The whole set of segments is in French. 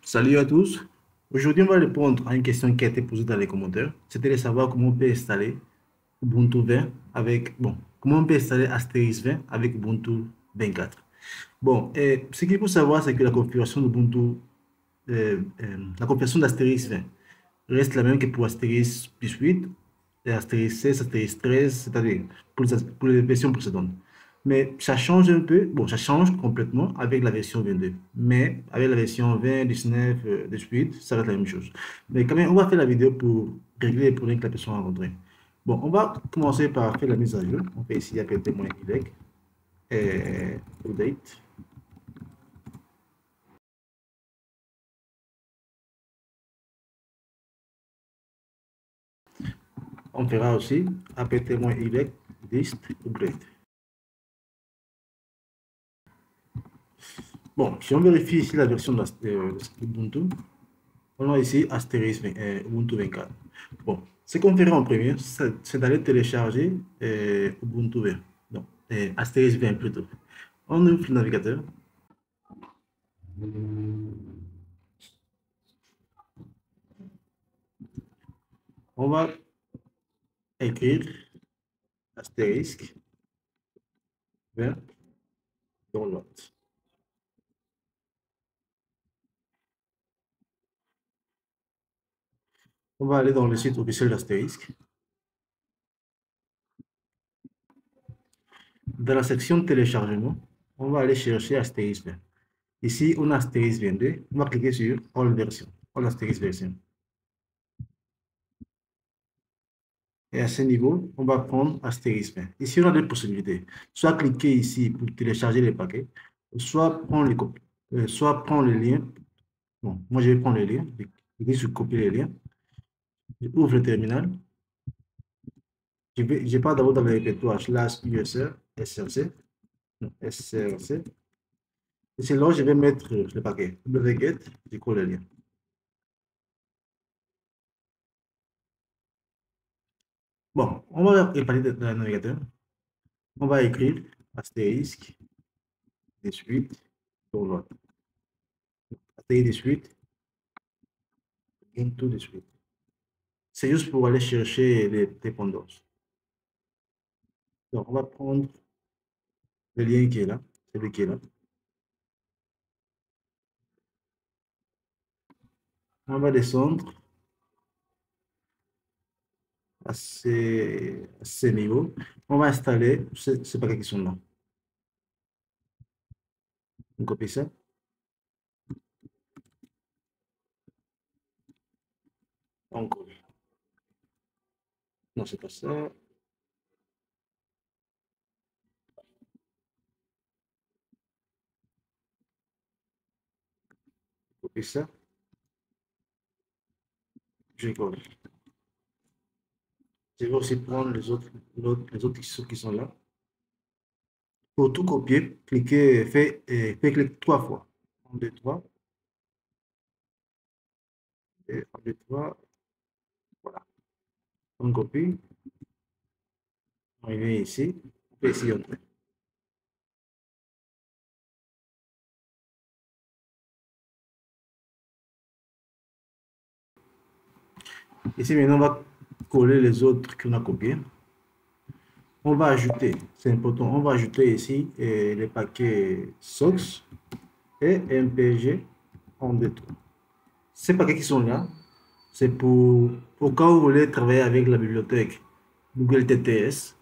Salut à tous. Aujourd'hui, on va répondre à une question qui a été posée dans les commentaires. C'était de savoir comment on peut installer Ubuntu 20 avec, comment on peut installer Asterix 20 avec Ubuntu 24. Bon, et ce qu'il faut savoir, c'est que la configuration d'Ubuntu, la configuration d'Asterix 20 reste la même que pour Asterix 18, et Asterix 16, Asterix 13, c'est-à-dire pour les versions précédentes. Mais ça change un peu, bon, ça change complètement avec la version 22. Mais avec la version 20, 19, 18, ça reste la même chose. Mais quand même, on va faire la vidéo pour régler les problèmes que la personne a rencontrés. Bon, on va commencer par faire la mise à jour. On fait ici apt-y et update. On fera aussi apt-y dist upgrade. Bon, si on vérifie ici la version de Ubuntu, on a ici Asterix Ubuntu 24. Bon, ce qu'on fera en premier, c'est d'aller télécharger Ubuntu 20. Non, Asterix 20 plutôt. On ouvre le navigateur. On va écrire Astérisque 20 download. On va aller dans le site officiel d'Astérisque. Dans la section téléchargement, on va aller chercher Astérisque 20. Ici, on a Astérisque 22. On va cliquer sur All version. All Astérisque version. Et à ce niveau, on va prendre Astérisque 20. Ici, on a deux possibilités. Soit cliquer ici pour télécharger les paquets, soit prendre les copies, soit prendre le lien. Bon, moi, je vais prendre le lien. Je clique sur copier les liens. J'ouvre le terminal. Je pars d'abord dans le répertoire slash USR, SRC, SRC. Et c'est là où je vais mettre le paquet. wget, je colle le lien. Bon, on va épargner dans le navigateur. On va écrire astérisque 18 download. Astérisque 18 into 18. C'est juste pour aller chercher les dépendances. Donc, on va prendre le lien qui est là, celui qui est là. On va descendre à ces niveaux. On va installer ces paquets qui sont là. On copie ça. On colle. Non, c'est pas ça. Copie ça. Je colle. Je vais aussi prendre les autres qui sont là. Pour tout copier, cliquez, faites clic 3 fois. 1, 2, 3. Et 1, 2, 3. Voilà. On copie. On vient ici. On fait ici entrer. Ici, maintenant, on va coller les autres qu'on a copiés. On va ajouter, c'est important, on va ajouter ici les paquets SOX et MPG en détour. Ces paquets qui sont là, c'est pour au cas où vous voulez travailler avec la bibliothèque Google TTS,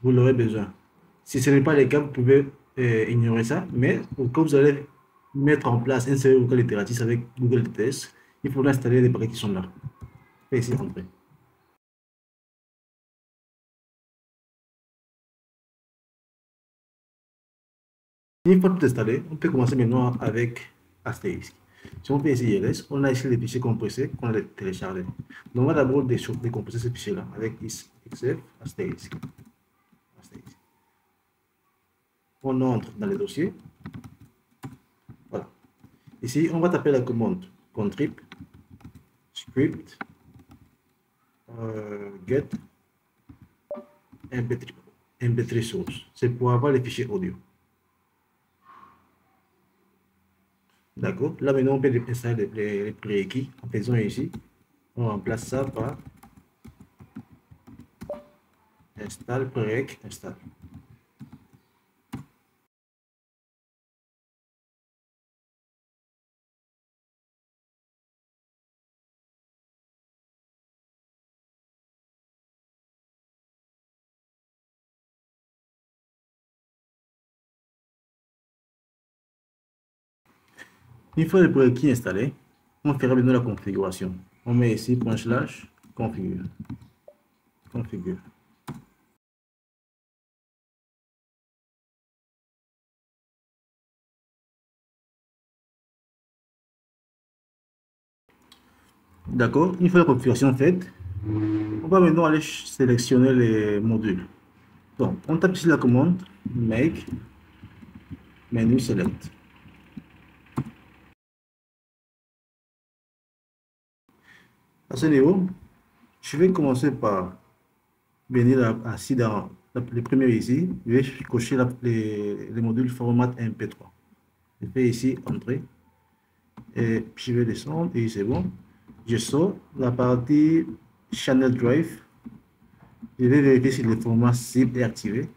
vous l'aurez besoin. Si ce n'est pas le cas, vous pouvez ignorer ça, mais au cas où vous allez mettre en place un serveur vocal itératif avec Google TTS, il faudra installer les paquets qui sont là. Et ici, rentrer. Une fois tout installé, on peut commencer maintenant avec Asterisk. Si on fait ici ILS, on a ici les fichiers compressés qu'on a téléchargés. Donc on va d'abord décompresser ces fichiers-là avec xf Asterisk. On entre dans les dossiers. Voilà. Ici, on va taper la commande contrib script get mp3 source. C'est pour avoir les fichiers audio. D'accord. Là, maintenant, on peut installer les prérequis. En faisant ici, on remplace ça par install préreq, install. Une fois le prérequis installé, on fera maintenant la configuration. On met ici ./ configure. Configure. D'accord. Une fois la configuration faite, on va maintenant aller sélectionner les modules. Donc, on tape ici la commande make menu select. À ce niveau, je vais commencer par venir ici dans le premier ici. Je vais cocher les modules format MP3. Je fais ici entrée et je vais descendre et c'est bon. Je sors la partie channel drive. Je vais vérifier si le format zip est activé.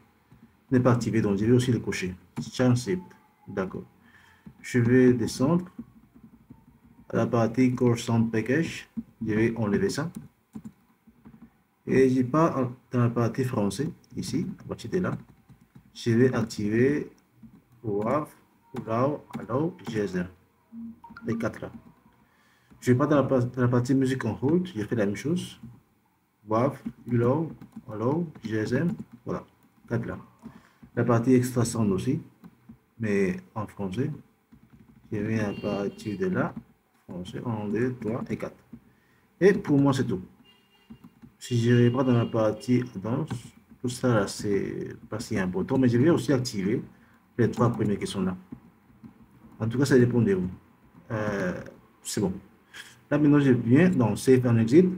N'est pas activé, donc je vais aussi le cocher. Channel zip. D'accord. Je vais descendre à la partie core sound package. Je vais enlever ça. Et je pars dans la partie français, ici, à partir de là. Je vais activer WAV, RAW, Allow, GSM. Les quatre là. Je vais pas dans la partie musique en hold, je fais la même chose. WAV, Low, Allow, GSM, voilà, quatre là. La partie extra sound aussi, mais en français. Je vais à partir de là, français, 1, 2, 3 et 4. Et pour moi, c'est tout. Si je reprends dans la partie danse, tout ça là, c'est pas si important, mais je vais aussi activer les trois premiers qui sont là. En tout cas, ça dépend de vous. C'est bon. Là, maintenant, je viens dans Save and Exit.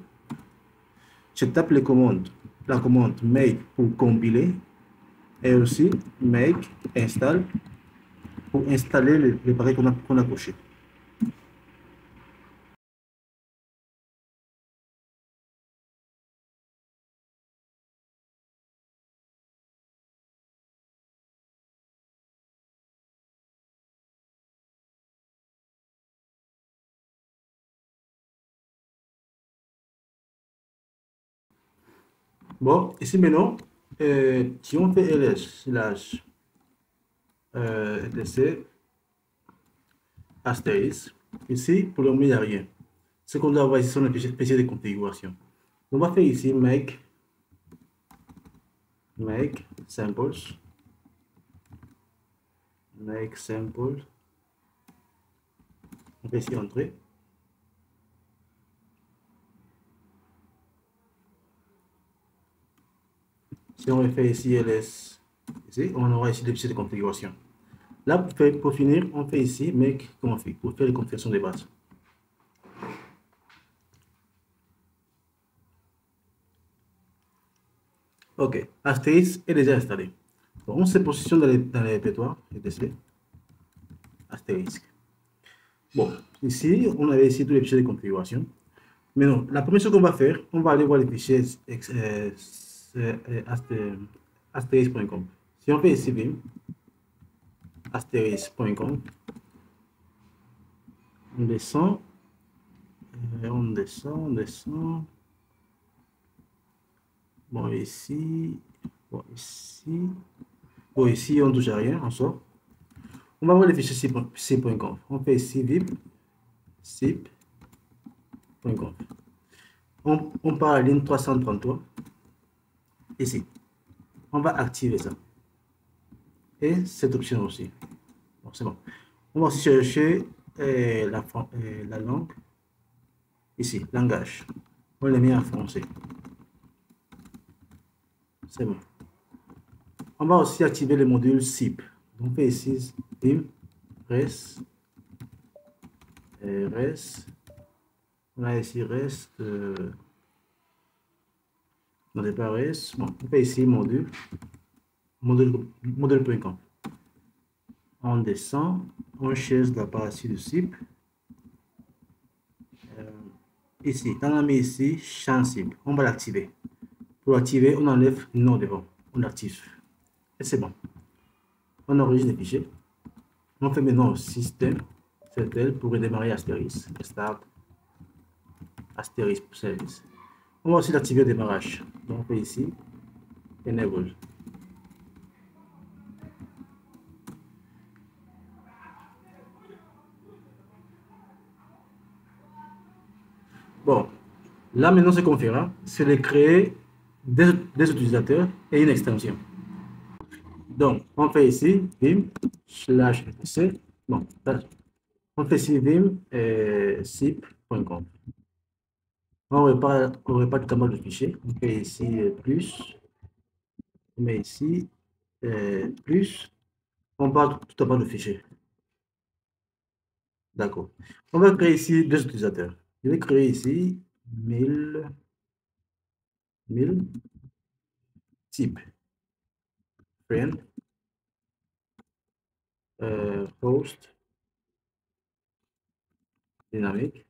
Je tape les commandes. La commande make pour compiler et aussi make install pour installer les paquets qu'on a cochés. Bon, ici maintenant, si on fait ls slash etc astérisque, ici, pour le moment, il n'y a rien. Ce qu'on doit avoir ici sont les fichiers de configuration. On va faire ici make samples, make sample. On fait ici entrer. Si on fait ici ls, ici, on aura ici les fichiers de configuration. Là, pour finir, on fait ici make config pour faire les configurations de base. Ok, Astérisque est déjà installé. Donc, on se positionne dans les répertoires, etc. Astérisque. Bon, ici, on avait ici tous les fichiers de configuration. Maintenant, la première chose qu'on va faire, on va aller voir les fichiers astérisque.com. Si on fait ici vim, astérisque.com, on descend, on descend, on descend. Bon, ici, bon, ici, bon, ici, on ne touche à rien, on sort. On va voir les fichiers c.conf. On fait ici vip, zip.conf. On part à la ligne 333, ici. On va activer ça. Et cette option aussi. Bon, c'est bon. On va aussi chercher la langue, ici, langage. On le met en français. C'est bon. On va aussi activer le module zip. On fait ici vim, res, on a ici res, non, c'est pas res. Bon, on fait ici module.com. On descend, on cherche la partie du cible. Ici, on a mis ici champ cible. On va l'activer. Pour l'activer, on enlève non devant. On active. Et c'est bon. On enregistre les fichiers. On fait maintenant système. C'est elle pour redémarrer Asterix. Start. Asterix pour service. On va aussi l'activer au démarrage. Donc on fait ici enable. Bon, là maintenant ce qu'on fera, c'est de créer des utilisateurs et une extension. Donc on fait ici vim slash etc. Bon, on fait ici vim zip.com. On repart tout en bas de fichier. On fait ici plus. On met ici plus. On part tout en bas de fichier. D'accord. On va créer ici deux utilisateurs. Je vais créer ici 1000 type friend host dynamique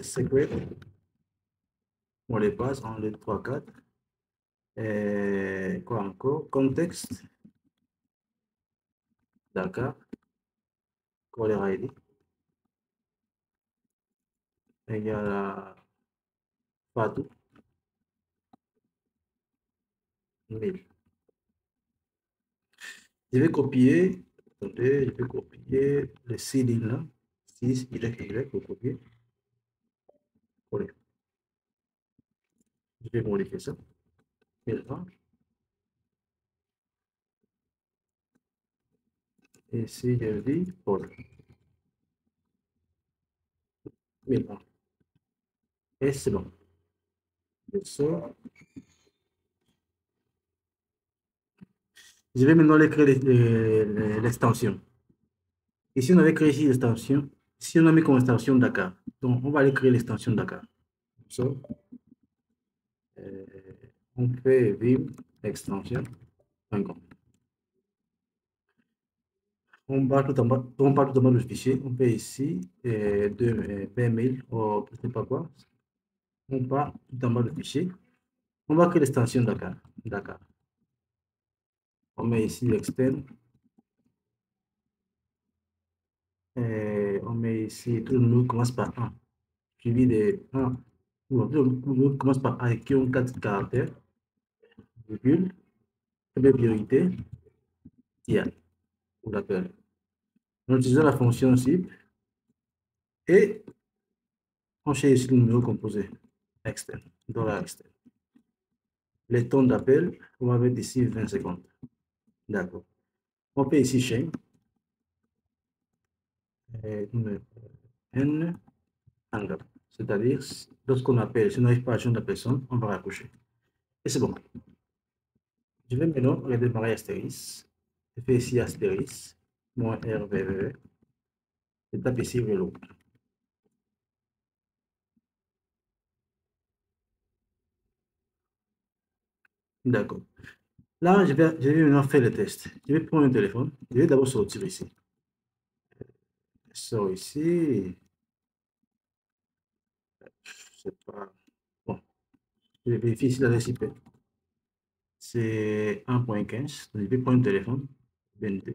secret mot de passe 1 2 3 4 quoi encore contexte Dakar caller ID égale à Fatou 1000. Je vais copier, attendez, je vais copier le 6 lignes là, 6 y pour copier, coller. Je vais modifier ça. Ici, je dis Paul. 1001. Et c'est bon. Je sors. Je vais maintenant créer l'extension. Ici, on avait créé ici l'extension. Ici, on a mis comme extension Dakar. Donc, on va aller créer l'extension Dakar. So, on fait vim extension.com. On va tout en bas, du fichier. On fait ici de 20 000 ou je ne sais pas quoi. On part tout en bas du fichier. On va créer l'extension Dakar. Dakar. On met ici l'externe. On met ici, tout le numéro commence par 1, suivi de 1. Tout le numéro commence par 1 qui ont 4 caractères, virgule, et bien priorité, tiers, pour l'appel. Nous utilisons la fonction cible et on cherche ici le numéro composé externe, dollar externe. Les temps d'appel, on va mettre ici 20 secondes. D'accord. On fait ici chain. N hang. C'est-à-dire, lorsqu'on appelle, si on n'arrive pas à joindre la personne, on va raccrocher. Et c'est bon. Je vais maintenant redémarrer Astéris. Je fais ici Astéris, moins RVV. Je tape ici Reload. D'accord. Là, je vais maintenant faire le test. Je vais prendre un téléphone. Je vais d'abord sortir ici. Je sors ici. C'est pas. Bon. Je vérifie ici l'adresse IP. C'est 1.15. Je vais prendre un téléphone. 22.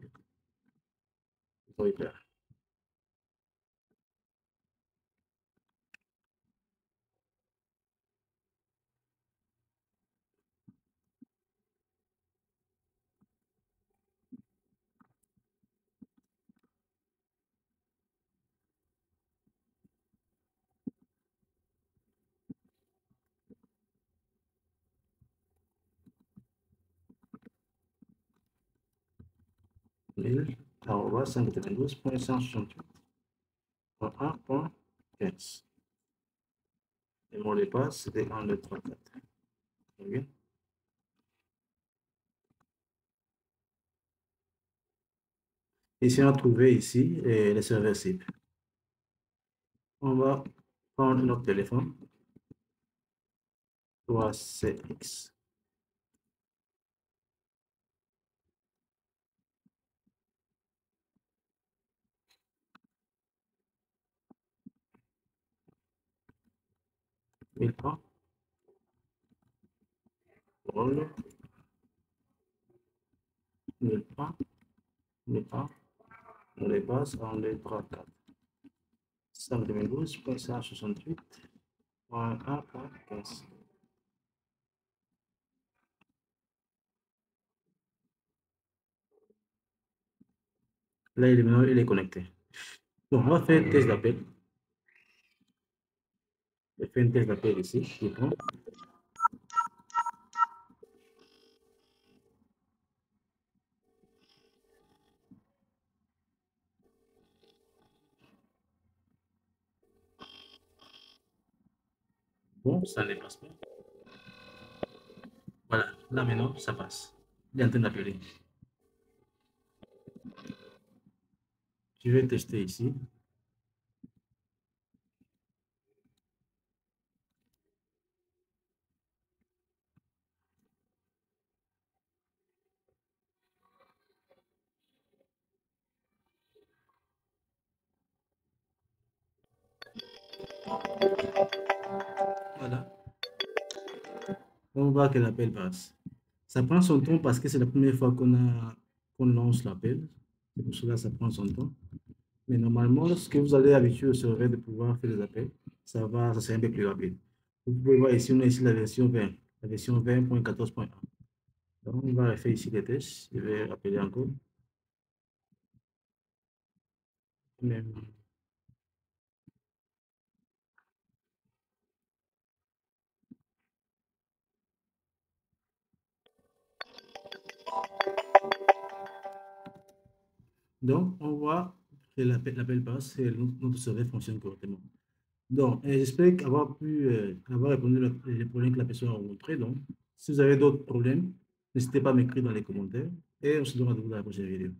arobase 192.168.1.15. Et mon mot de passe, c'était 1, 2, 3, 4. Okay. Ici, on a trouvé ici les serveurs cibles. On va prendre notre téléphone. 3CX. 1001, rôle, 1001, 1001, on les passe en lettre 4. 5.2012.168.1.15. Là, il est connecté. Donc, on va faire un test d'appel. Je fais un test d'appel ici. Je prends. Bon, ça ne passe pas. Voilà, là maintenant, ça passe. Il est en train d'appeler. Je vais tester ici. Voilà. On voit que l'appel passe. Ça prend son temps parce que c'est la première fois qu'on lance l'appel. C'est pour cela que ça prend son temps. Mais normalement, lorsque vous allez habituer au serveur de pouvoir faire des appels, ça sera un peu plus rapide. Vous pouvez voir ici, on a ici la version 20, la version 20.14.1. Donc, on va refaire ici les tests. Je vais appeler encore. Même. Donc, on voit que l'appel passe et notre serveur fonctionne correctement. Donc, j'espère avoir pu avoir répondu les problèmes que la personne a rencontrés. Donc, si vous avez d'autres problèmes, n'hésitez pas à m'écrire dans les commentaires et on se donne rendez-vous dans la prochaine vidéo.